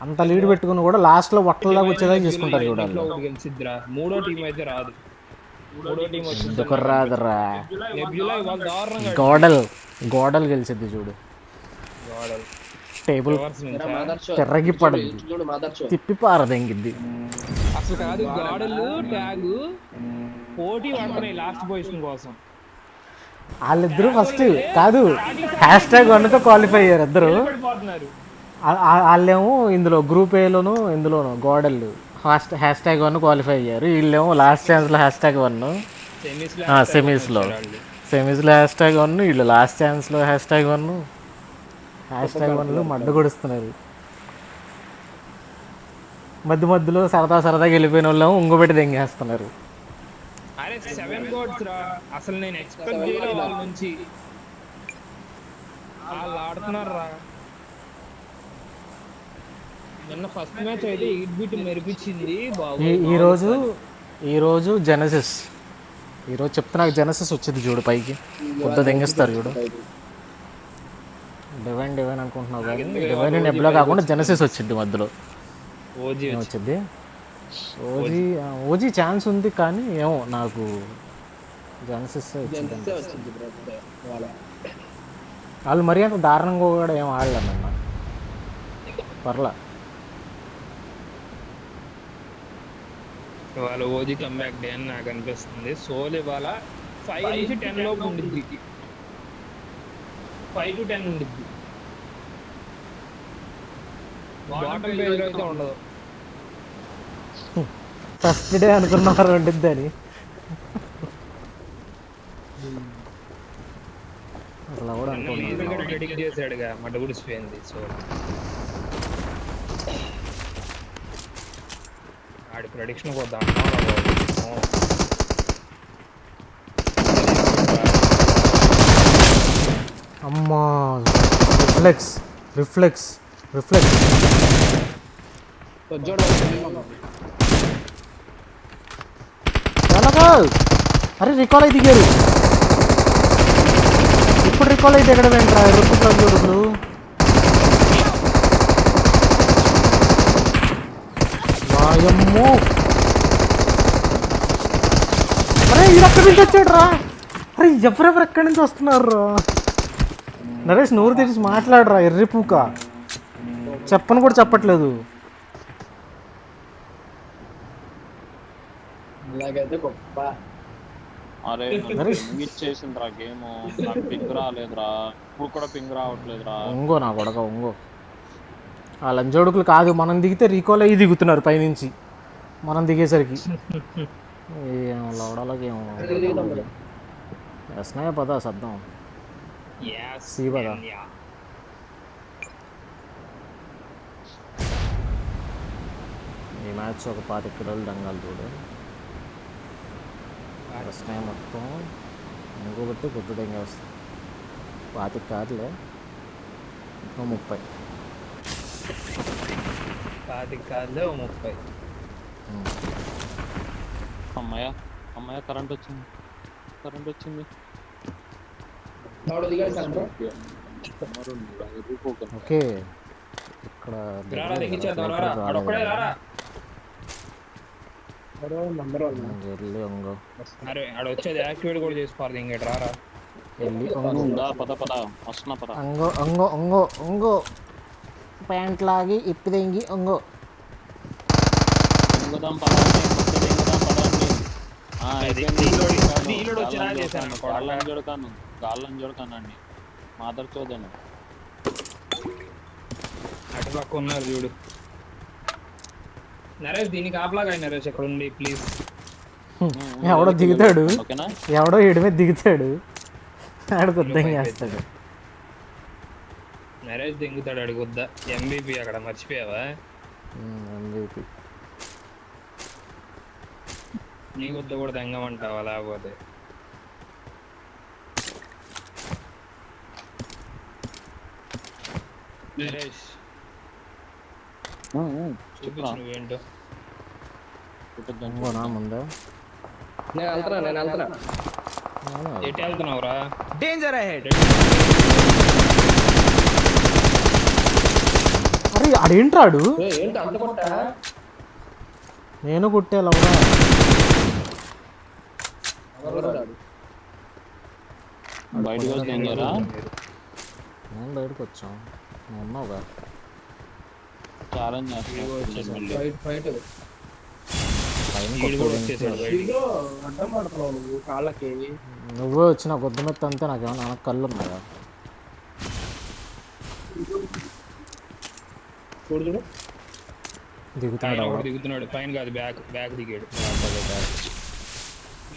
అంత లీడ్ పెట్టుకుని కూడా లాస్ట్లో ఒట్టల్లాగా వచ్చేదాకా చేసుకుంటారు చూడాలి. గెలిచిద్దిరా. మూడో టీం అయితే రాదు. మూడో టీం వచ్చింది ఎందుకు రాదురా, నెబ్యులా ఇవాళ దారుణంగా గోడలు గెలిచిద్ది చూడు. గోడలు టేబుల్ రివర్స్ నుంచా? తిర్రగి పడద్ది, తిప్పి పారదెంగిద్ది. అసలు కాదు, గోడలు ట్యాగ్ పోటీ పడుతున్నాయి లాస్ట్ పొజిషన్ కోసం. వాళ్ళిద్దరూ ఫస్ట్ కాదు #1తో క్వాలిఫై అయ్యారు ఇద్దరు. పడిపోతున్నారు. వాళ్ళేమో ఇందులో గ్రూప్ ఏలోను ఇందులోను గోడలు #1 క్వాలిఫై అయ్యారు. వీళ్ళేమో లాస్ట్ ఛాన్స్లో #1, సెమీస్లో #1, వీళ్ళు లాస్ట్ ఛాన్స్లో #1 మడ్డ కొడుస్తున్నారు. మధ్యలో సరదాగా వెళ్ళిపోయిన వాళ్ళేమో ఇంకోబెట్టి దెంగేస్తున్నారు. అరే 7 గోడ్స్ రా, అసలు నేను ఎక్స్పెక్ట్ చేయలేదు వాళ్ళ నుంచి. వాళ్ళు ఆడుతున్నారు రా. నిన్న ఫస్ట్ మ్యాచ్ అయితే 8 బిట్ మెరిపించింది బాబు. ఈరోజు జెనసిస్, ఈరోజు చెప్తే నాకు జెనసిస్ వచ్చింది చూడు, పైకి కొద్ది దెంగిస్తారు చూడు. డివైన్ అనుకుంటున్నావు కానీ డివైన్ నెబ్లా కాకుండా జెనసిస్ వచ్చింది మధ్యలో. వచ్చింది ఓజీ ఛాన్స్ ఉంది కానీ ఏమో నాకు జెనసిస్ వచ్చింది. వాళ్ళు మరీ అంత దారుణంగా కూడా ఏం ఆడలేమన్న, పర్లా. ఇవాళ ఓజీ కమ్బ్యాక్ డే అని నాకు అనిపిస్తుంది. సోల్ ఇవాళ 5 నుంచి 10 లోపు ఉండిద్ది, 5 to 10 ఉండిద్ది. బాటం పేజ్ అయితే ఉండదు. ఫస్ట్ డే అనుకున్నారు ఉండిద్దని, అట్లా కూడా అనుకున్నాను. ప్రెడిక్ట్ చేశాడుగా, మడ్డ గుడిసిపోయింది. సో ఆడి ప్రొడిక్షన్ కొద్దాం. అమ్మా, రిఫ్లెక్స్ అరే రికాల్ అయితే దిగారు. ఇప్పుడు రికాల్ అయితే ఎక్కడ వెంటరా రుక్కులు. వాయమ్మో, అరే ఇది ఎక్కడి నుంచి వచ్చాడు రా. అరే ఎవరెవరు ఎక్కడి నుంచి వస్తున్నారు రా. నరేష్ నోరు తెరిచి మాట్లాడరా, ఎర్రిపూక చెప్పను కూడా చెప్పట్లేదు. అరే చేసిందిరా గేమ్, నాకు పింగ్ రాలేదురా, ఇప్పుడు కూడా పింగ్ రావట్లేదురా. ఉంగో నా కొడక ఉంగో. ఆ లంజోడుకులు కాదు, మనం దిగితే రీకాల్ అయ్యి దిగుతున్నారు పైనుంచి, మనం దిగేసరికి ఏం లవడాలకి ఏమో వేస్తున్నాయా పదా శబ్దం సి పదా. ఈ మ్యాచ్ ఒక 25 కిలోలు దంగాలి చూడు. వేస్తున్నాయి మొత్తం, ఇంకొకటి గుడ్డు దంగా వస్తుంది. 25 కాదులే, 30. 30. అమ్మాయ కరెంట్ వచ్చింది. ఓకే, ఇక్కడ అరే ఆడ వచ్చేది యాక్టివేట్ కూడా చేసుకోవాలి. ఇంకటి రారా, ఒంగో ప్యాంట్ లాగి ఇప్పిదెంగి ఒంగో. గాళ్ళని చూడకానండి మాదర్ చోదను. అటు పక్క ఉన్నారు చూడు. నరేష్ దీనికి ఆపలాగా నరేష్ ఎక్కడ ఉంది ప్లీజ్. ఎవడో దిగుతాడు, ఎవడో ఎడిమే దిగుతాడు, ఆడుకొద్దాం చేస్తాడు. నరేష్ దింగుతాడు అడుగుద్దా. MVP అక్కడ మర్చిపోయావా? MVP నీ గుద్ద కూడా దెంగమంటావా లేకపోతే? నరేష్ చూపించు నువ్వేంటో. ముందా నేను వెళ్తున్నా. ఎటు వెళ్తున్నావురా? Danger ahead. అరే ఆడేంట్రాడు ఏంటి అంత కొట్టా నేను కుట్టే లవరా బయటకు వస్తే ఏం చేయరా? నేను బయటకు వచ్చాం నువ్వు ఉన్నావుగా ఛాలెంజ్ చేస్తాను. ఫైట్ ఫైట్ పైన వీడు కూడా కొట్టుకోవడం. వచ్చేసాడు బయటికి. ఇదిగో అడ్డం పడుతున్నావు నువ్వు కాళ్ళకి. నువ్వే వచ్చిన గుద్దమెత్త అంతే నాకేమన్నా వెనక కళ్ళు ఉన్నాయా చూడు చూడు దిగుతున్నాడు పైన ఎవడో. ఒకడు దిగుతున్నాడు పైన కాదు బ్యాక్ దిగాడు.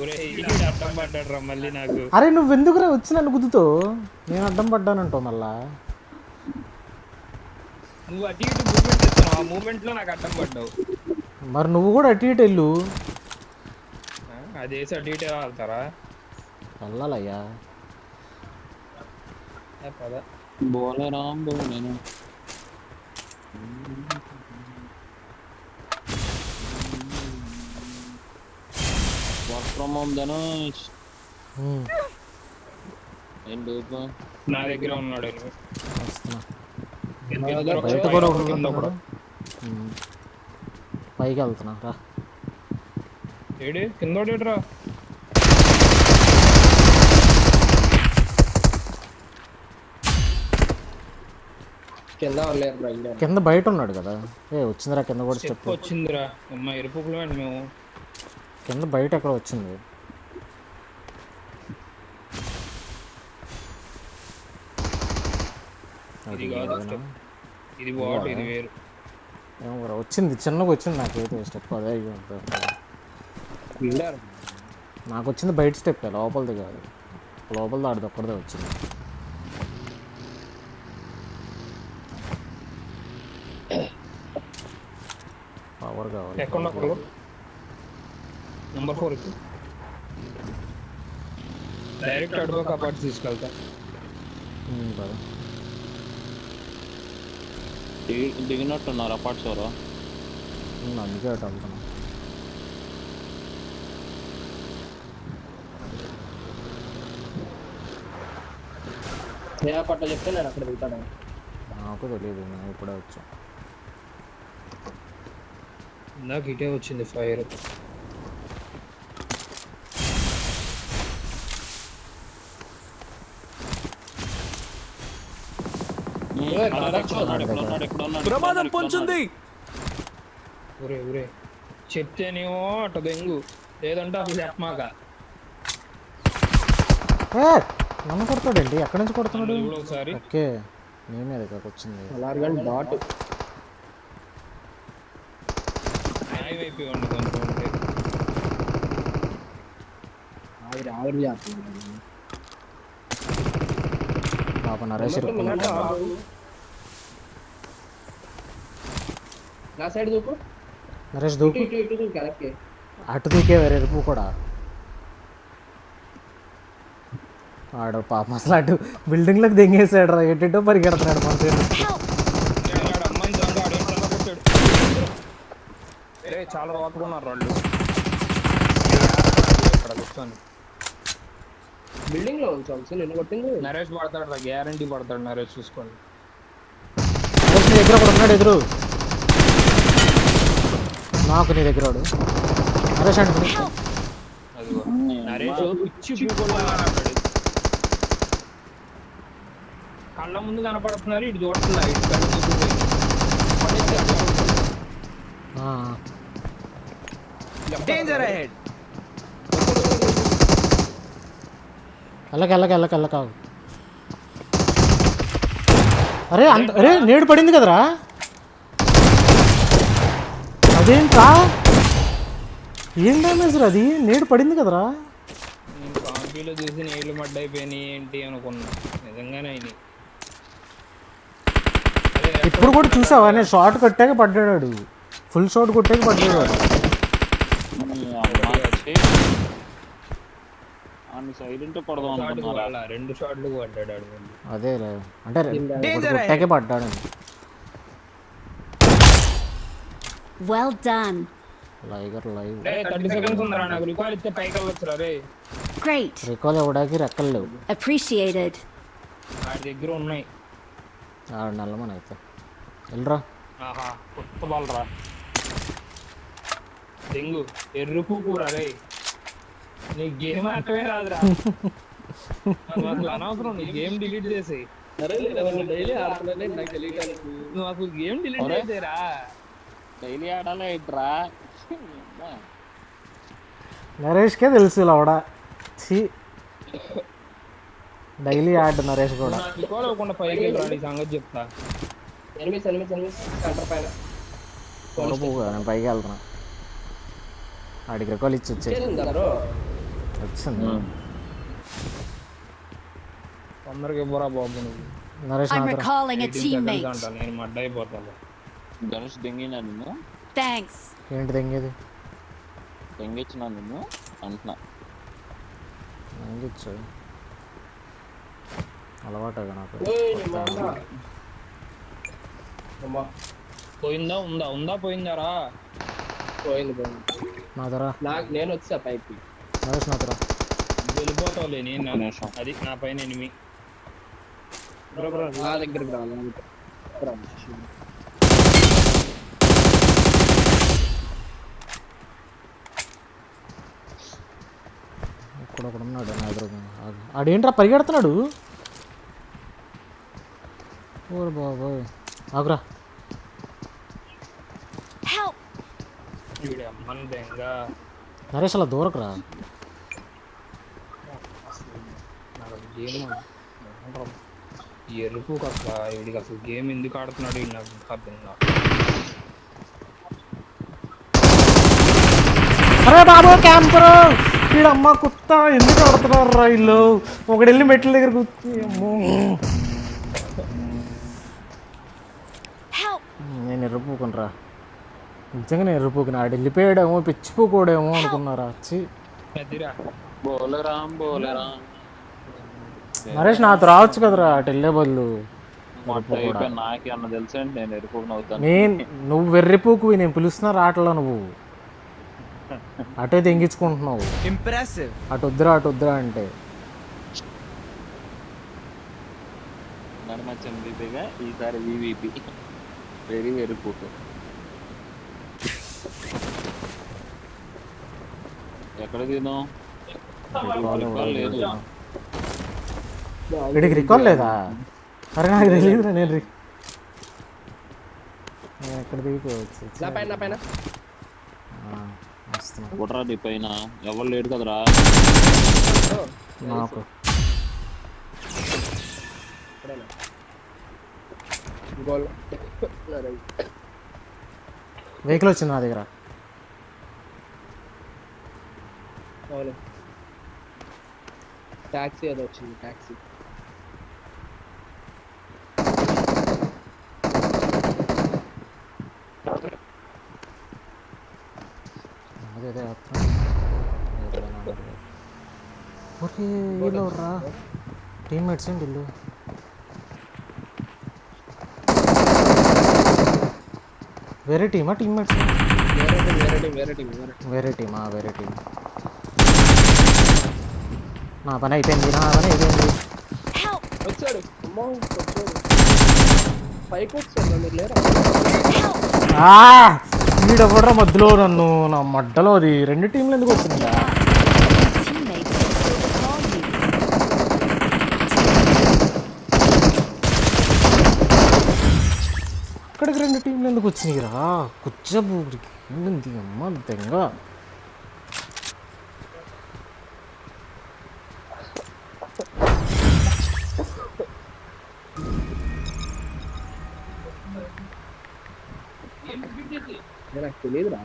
ఒరేయ్, ఈడు అడ్డం పడ్డాడు రా మళ్ళీ నాకు. అరే నువ్వు ఎందుకురా వచ్చి నన్ను గుద్దుతో నేను అడ్డం పడ్డానంటావు మళ్ళా నువ్వు అటు ఇటు మూవ్మెంట్ చేస్తున్నావు, ఆ మూవ్మెంట్ లో నాకు అడ్డం పడ్డావు. మరి నువ్వు కూడా అటు ఇటు వెళ్ళు అదేసి అటు ఇటే వెళ్తారా? వెళ్ళాలయ్యా పద. బోలే రామ్ బో నేను వర్క్ ఫ్రమ్ హోమ్ ధనుష్. ఏం డూపు? నా దగ్గర ఉన్నాడు ఈయన. వస్తున్నా ఇద్దరు బయట ఒకడు కూడా పైన, ఒకడు కింద ఉన్నాడు. ఒకడు. పైకి వెళ్తున్నా రా ఏడి కిందోడేట్రా? కింద వాళ్ళేరు బ్రో ఇండియా. కింద బయట ఉన్నాడు కదా వచ్చిందిరా కింద కూడా స్టెప్ స్టెప్ వచ్చిందిరా అమ్మ ఎరుపుకులు అండి మేము. కింద బయట ఎక్కడ వచ్చింది ఇది కాదు స్టెప్, ఇది బాట్, ఇది వేరు. ఏమో వచ్చింది చిన్నగా వచ్చింది నాకైతే స్టెప్ అదే అయ్యి ఉంటుంది. ఇండియా నాకు వచ్చింది బయట స్టెప్ లోపలిది కాదు లోపలిది ఆడిది ఒక్కడిదే వచ్చింది. పవర్ కావాలి ఎక్కడ ఉన్నప్పుడు నెంబర్ 4 కి డైరెక్ట్ అడ్వో కాపాడు తీసుకెళ్తా. కదా దిగినట్టున్నారు అపార్ట్స్ ఎవరో. అందుకే అటు వెళ్తున్నా. ఏ పట్ట చెప్తే నేను అక్కడ వెళ్తాను. నాకు తెలియదు నేను ఇప్పుడే వచ్చా. ఇందాక ఇటే వచ్చింది ఫైర్. ప్రమాదం పొంచుంది. ఊరే చెప్తేనేమో అట్ట దెంగు, లేదంటే అసలు చెప్పమాక. నన్ను కొడతాడేంటి ఎక్కడి నుంచి కొడుతున్నాడు? చూడు ఒకసారి. ఓకే నీ మీద వచ్చింది. అలాగే డాట్ న్యాయం అయిపోయి కొంచెం. ఆవిరి ఆవిరి చేస్తుంది. పాప నరేష్ నా సైడ్ దూకు, నరేష్ దూకు ఇటు ఇటు దూకు వెనక్కి. అటు దూకే వేరే ఎరుపు కూడా ఆడు పాప అసలు అటు బిల్డింగ్లోకి దెంగేసాడు రా ఎటో పరిగెడుతున్నాడు మన అమ్మాయిని దాంట్లో ఆడేంటన్నా కొట్టాడు. చాలా వాకున్నారు వాళ్ళు ఇక్కడ కూర్చొని. బిల్డింగ్ లో ఉంచాల్సి నిన్ను కొట్టింది. నరేష్ పడతాడు, గ్యారంటీ పడతాడు నరేష్, చూసుకోండి. నరేష్ నీ దగ్గర ఒకడు ఉన్నాడు ఎదురు నాకు నీ దగ్గర వాడు నరేష్ అంటే అదిగో నరేష్ పిచ్చి పీకోళ్ళ కళ్ళ ముందు కనపడుతున్నారు, ఇటు చూడుతున్నారు, ఇటు కళ్ళు చూపుతున్నాయి. వెళ్ళక అరే అరే నేడు పడింది కదరా అదేంట్రా ఏం డ్యామేజ్ రా అది నేడు పడింది కదరా. నేను కాంపీలో చూసి నీళ్లు మడ్డైపోయినాయి ఏంటి అనుకున్నా, నిజంగానే అయినాయి. ఇప్పుడు కూడా చూసావా నేను షార్ట్ కొట్టాక పడ్డాడు, ఫుల్ షాట్ కొట్టాక పడ్డాడు. సైలెంట్ పడదాం అనుకున్నారా? 2 షాట్లు పడ్డాడు. అదే అంటే కొట్టాకే పడ్డాడు. Well done. లైగర్ లైవ్ 30 సెకండ్స్ ఉందిరా, నాకు రికాల్ ఇస్తే పైకి వెళ్ళొచ్చురా రే. Great. రికాల్ ఇవ్వడానికి రెక్కలు లేవు. Appreciated. వాడి దగ్గర ఉన్నాయి. ఆడు నల్లమని అయితే వెళ్ళరా ఆహా కొత్త బాలరా దెంగు ఎర్రుపు కూర రే నీ గేమ్ ఆటమే రాదురా నువ్వు అసలు అనవసరం నీ గేమ్ డిలీట్ చేసేయి సరే డైలీ ఆడుతున్నానే నాకు తెలియడానికి నువ్వు అసలు గేమ్ డిలీట్ ఒరే. చేసేరా డైలీ ఆడాలి ఏంట్రా నరేష్కే తెలుసు లవడ ఛీ డైలీ ఆడు నరేష్ కూడా నాకు రికాల్ అవ్వకుండా పైకి వెళ్ళరా నీ సంగతి చెప్తా ఎనిమిస్ కంటర్ పైన పోగా నేను పైకి వెళ్తున్నా ఆడికి రికాల్ ఇచ్చి వచ్చే చేసిందా బ్రో వచ్చింది తొందరగా ఇవ్వరా బాబు నువ్వు నరేష్ I'm నాతో recalling a 18 seconds teammate. అంట నేను మడ్డ అయిపోతాను ధనుష్ దెంగినా నిన్ను Thanks. ఏంటి తెంగేది దెంగిచ్చినా నిన్ను అంటున్నా తెంగిచ్చు అలవాటుగా నాకు ఓయ్ నీ మామ అమ్మా పోయిందా ఉందా పోయిందారా పోయింది నా ధర నేను వచ్చా పైకి నరేష్ నా ధర వెళ్ళిపోతావులే నేను నిమిషం. అది నా పైన ఎనిమి నా దగ్గరికి రావాలి ఇక్కడ ఒకడు ఉన్నాడు నా ఎదురుగా ఆడేంట్రా పరిగెడుతున్నాడు ఓరు బాబోయ్ ఆగురా Help! వీడి అమ్మని దెంగా నరేష్ అలా దూరకురా నాకు గేమ్ ఎరుపు అసలు వీడికి అసలు గేమ్ ఎందుకు ఆడుతున్నాడు వీడు నాకు ఇంకా అర్థం కాదు అరే బాబు క్యాంపర్ వీడమ్మ కుత్త ఎందుకు ఆడుతున్నారు రా ఇల్లు ఒకడు వెళ్ళి మెట్ల దగ్గర కూర్చుని అమ్మో Help! నేను ఎర్రపూకునరా నిజంగా నేను ఎర్రపూకుని ఆడు వెళ్ళిపోయాడేమో పిచ్చిపోకోడేమో అనుకున్నారా వచ్చి పెద్దరా బోలేరాం నరేష్ నాతో రావచ్చు కదరా అటు వెళ్ళే బదులు అయిపోయి నాకే అన్న తెలుసు అంటే నేను ఎరుపుకుని అవుతాను నువ్వు వెర్రిపోకువి నేను పిలుస్తున్నా రావట్లా నువ్వు అటే తెంగించుకుంటున్నావు Impressive. అటు వద్దురా అంటే నడమచ్చం వీపీగా ఈసారి వివిపి వెరీ వెరీ పూట ఎక్కడ తిన్నాం లేదు వీడికి రికాల్ లేదా అరే నాకు తెలియదురా నేను ఎక్కడ దిగిపోవచ్చు నా పైన వస్తున్నా కుట్రా నీ పైన ఎవరు లేడు కదరా నాకు గోల్ వెహికల్ వచ్చింది నా దగ్గర అవును ట్యాక్సీ అది వచ్చింది ట్యాక్సీ అదే ఓకే వీళ్ళు రా టీమ్మేట్స్ ఏంటి వీళ్ళు వేరే టీమా టీమ్మేట్స్ వేరే టీమా నా పని అయిపోయింది Help! వచ్చాడు అమ్మో వచ్చాడు పైకి వచ్చాడు మీరు లేరా వీడెవడరా మధ్యలో నన్ను నా మడ్డలో అది రెండు టీంలు ఎందుకు వచ్చిందా Teammates can still recall you. అక్కడికి రెండు టీంలు ఎందుకు వచ్చినాయిరా కుచ్చబూడికి ఏంది అమ్మ దెంగ నాకు తెలియదురా